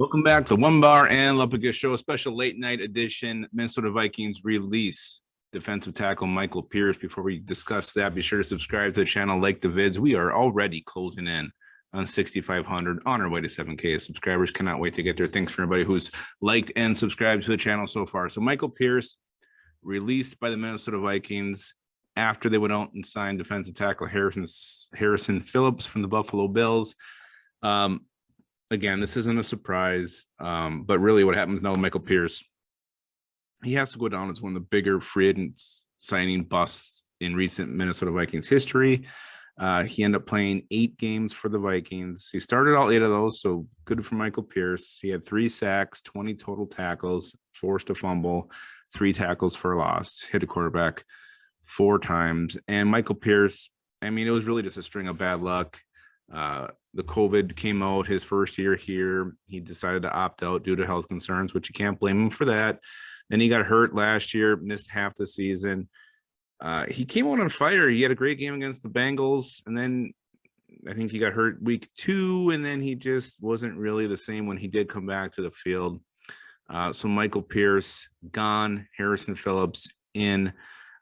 Welcome back to the Onebar and Lupagus show, a special late night edition. Minnesota Vikings release defensive tackle Michael Pierce. Before we discuss that, be sure to subscribe to the channel, like the vids. We are already closing in on 6,500 on our way to 7K subscribers. Cannot wait to get there. Thanks for everybody who's liked and subscribed to the channel so far. So Michael Pierce released by the Minnesota Vikings after they went out and signed defensive tackle Harrison Phillips from the Buffalo Bills. Again, this isn't a surprise, but really what happens now with Michael Pierce, he has to go down as one of the bigger free agent signing busts in recent Minnesota Vikings history. He ended up playing 8 games for the Vikings. He started all 8 of those, so good for Michael Pierce. He had 3 sacks, 20 total tackles, forced a fumble, 3 tackles for a loss, hit a quarterback 4 times. And Michael Pierce, I mean, it was really just a string of bad luck. The COVID came out his first year here. He decided to opt out due to health concerns, which you can't blame him for that. Then he got hurt last year, missed half the season. He came out on fire. He had a great game against the Bengals, and then I think he got hurt week 2, and then he just wasn't really the same when he did come back to the field. So Michael Pierce gone, Harrison Phillips in.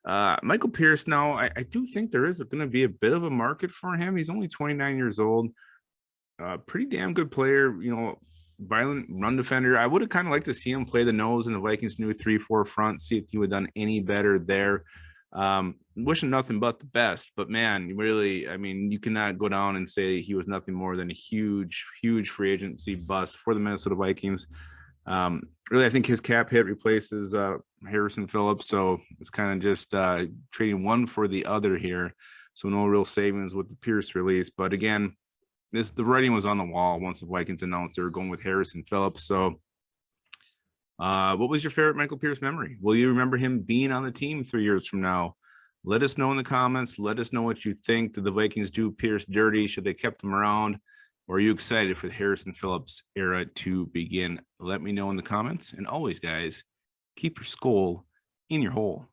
Michael Pierce now, I do think there is going to be a bit of a market for him. He's only 29 years old. Pretty damn good player, you know, violent run defender. I would have kind of liked to see him play the nose in the Vikings' new 3-4 front, see if he would have done any better there. Wishing nothing but the best, but man, really, I mean, you cannot go down and say he was nothing more than a huge free agency bust for the Minnesota Vikings. Really, I think his cap hit replaces Harrison Phillips, so it's kind of just trading one for the other here. So no real savings with the Pierce release, but again, the writing was on the wall once the Vikings announced they were going with Harrison Phillips. So what was your favorite Michael Pierce memory? Will you remember him being on the team 3 years from now? Let us know in the comments. Let us know what you think. Did the Vikings do Pierce dirty? Should they kept him around? Or are you excited for the Harrison Phillips era to begin? Let me know in the comments. And always, guys, keep your skull in your hole.